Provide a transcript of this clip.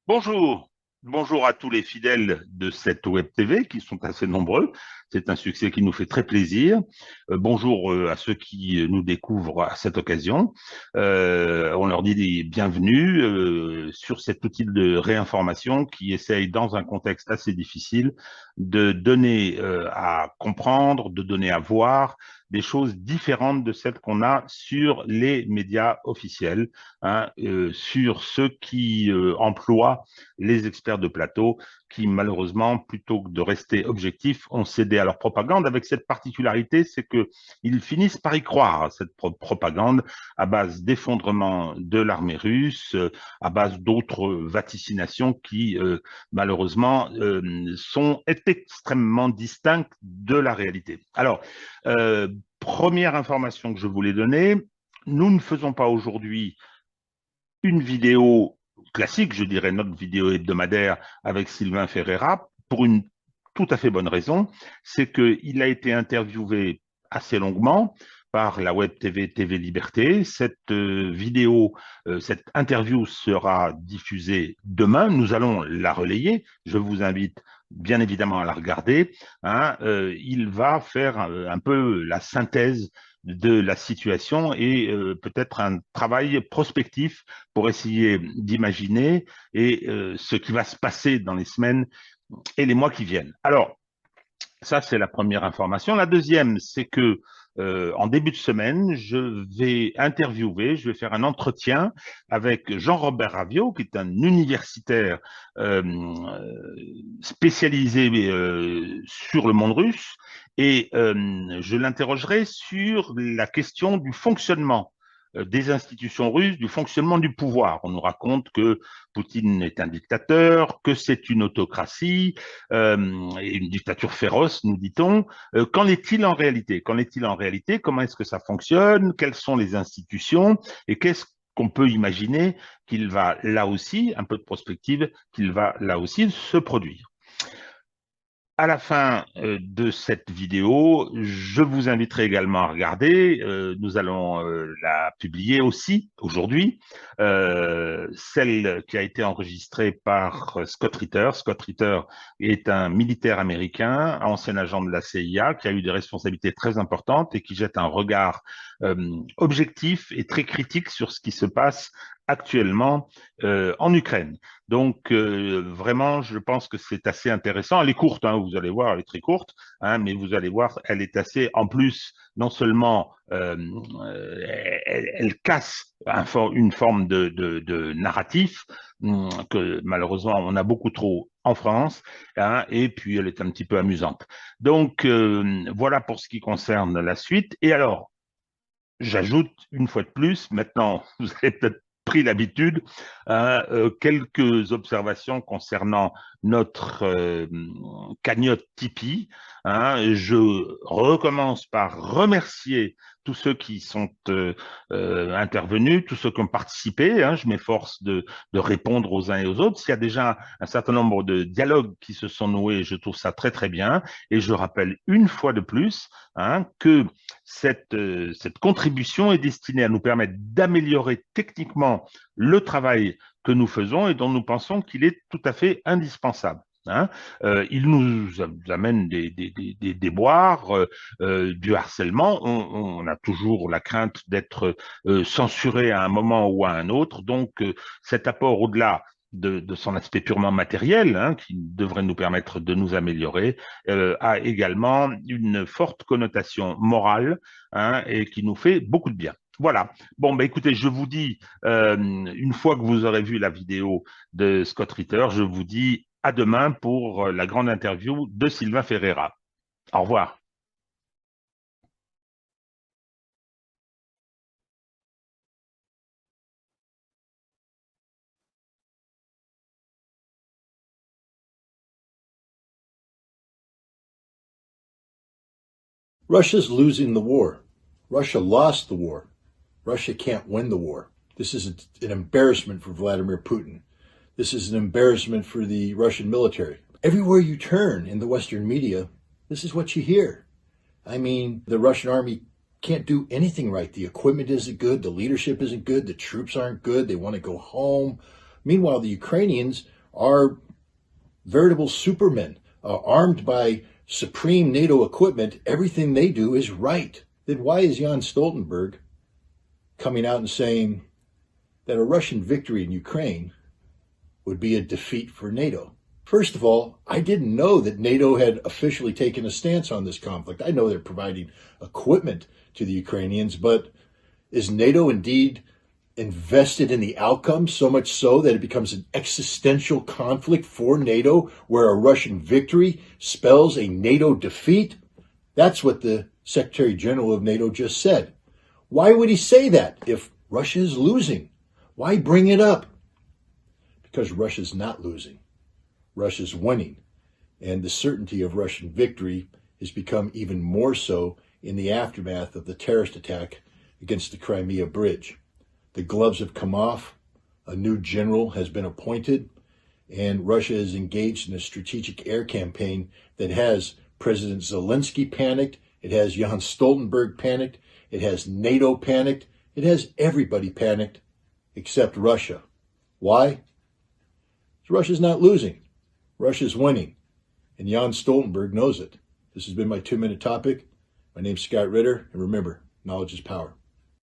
Bonjour, bonjour à tous les fidèles de cette web TV qui sont assez nombreux. C'est un succès qui nous fait très plaisir. Bonjour à ceux qui nous découvrent à cette occasion. On leur dit des bienvenus sur cet outil de réinformation qui essaye, dans un contexte assez difficile, de donner à comprendre, de donner à voir des choses différentes de celles qu'on a sur les médias officiels, hein, sur ceux qui emploient les experts de plateau qui, malheureusement, plutôt que de rester objectifs, ont cédé à leur propagande avec cette particularité, c'est qu'ils finissent par y croire à cette propagande à base d'effondrement de l'armée russe, à base d'autres vaticinations qui, malheureusement, sont extrêmement distinctes de la réalité. Alors, première information que je voulais donner, nous ne faisons pas aujourd'hui une vidéo classique, je dirais notre vidéo hebdomadaire avec Sylvain Ferreira, pour une tout à fait bonne raison, c'est qu'il a été interviewé assez longuement par la web TV TV Liberté. Cette vidéo, cette interview sera diffusée demain. Nous allons la relayer. Je vous invite bien évidemment à la regarder. Hein. Il va faire un peu la synthèse de la situation et peut-être un travail prospectif pour essayer d'imaginer et ce qui va se passer dans les semaines et les mois qui viennent. Alors, ça, c'est la première information. La deuxième, c'est que en début de semaine, je vais faire un entretien avec Jean-Robert Raviot, qui est un universitaire euh, spécialisé sur le monde russe, et je l'interrogerai sur la question du fonctionnement des institutions russes, du fonctionnement du pouvoir. On nous raconte que Poutine est un dictateur, que c'est une autocratie, et une dictature féroce, nous dit-on. Qu'en est-il en réalité? Qu'en est-il en réalité? Comment est-ce que ça fonctionne? Quelles sont les institutions? Et qu'est-ce qu'on peut imaginer qu'il va là aussi, un peu de prospective, qu'il va là aussi se produire? À la fin de cette vidéo, je vous inviterai également à regarder, nous allons la publier aussi aujourd'hui, celle qui a été enregistrée par Scott Ritter. Scott Ritter est un militaire américain, ancien agent de la CIA, qui a eu des responsabilités très importantes et qui jette un regard objectif et très critique sur ce qui se passe actuellement en Ukraine. Donc, vraiment, je pense que c'est assez intéressant. Elle est courte, hein, vous allez voir, elle est très courte, hein, mais vous allez voir, elle est assez, en plus, non seulement elle casse une forme de narratif que malheureusement on a beaucoup trop en France, hein, et puis elle est un petit peu amusante. Donc, voilà pour ce qui concerne la suite. Et alors, j'ajoute une fois de plus, maintenant, vous avez peut-être pris l'habitude, hein, quelques observations concernant notre cagnotte Tipeee. Hein. Je recommence par remercier tous ceux qui sont intervenus, tous ceux qui ont participé. Hein. Je m'efforce de répondre aux uns et aux autres. S'il y a déjà un certain nombre de dialogues qui se sont noués, je trouve ça très très bien. Et je rappelle une fois de plus, hein, que cette contribution est destinée à nous permettre d'améliorer techniquement le travail que nous faisons et dont nous pensons qu'il est tout à fait indispensable. Hein. Il nous amène des déboires, du harcèlement. On a toujours la crainte d'être censuré à un moment ou à un autre. Donc, cet apport au-delà de son aspect purement matériel, hein, qui devrait nous permettre de nous améliorer, a également une forte connotation morale, hein, et qui nous fait beaucoup de bien. Voilà. Bon, ben écoutez, je vous dis, une fois que vous aurez vu la vidéo de Scott Ritter, je vous dis à demain pour la grande interview de Sylvain Ferreira. Au revoir. Russia's losing the war. Russia lost the war. Russia can't win the war. This is an embarrassment for Vladimir Putin. This is an embarrassment for the Russian military. Everywhere you turn in the Western media, this is what you hear. I mean, the Russian army can't do anything right. The equipment isn't good. The leadership isn't good. The troops aren't good. They want to go home. Meanwhile, the Ukrainians are veritable supermen, armed by supreme NATO equipment. Everything they do is right. Then why is Jens Stoltenberg coming out and saying that a Russian victory in Ukraine would be a defeat for NATO? First of all, I didn't know that NATO had officially taken a stance on this conflict. I know they're providing equipment to the Ukrainians, but is NATO indeed invested in the outcome, so much so that it becomes an existential conflict for NATO, where a Russian victory spells a NATO defeat? That's what the Secretary General of NATO just said. Why would he say that if Russia is losing? Why bring it up? Because Russia's not losing. Russia's winning. And the certainty of Russian victory has become even more so in the aftermath of the terrorist attack against the Crimea Bridge. The gloves have come off, a new general has been appointed, and Russia is engaged in a strategic air campaign that has President Zelensky panicked, it has Jens Stoltenberg panicked, it has NATO panicked, it has everybody panicked except Russia. Why? Because Russia's not losing. Russia's winning. And Jens Stoltenberg knows it. This has been my 2-minute topic. My name's Scott Ritter, and remember, knowledge is power.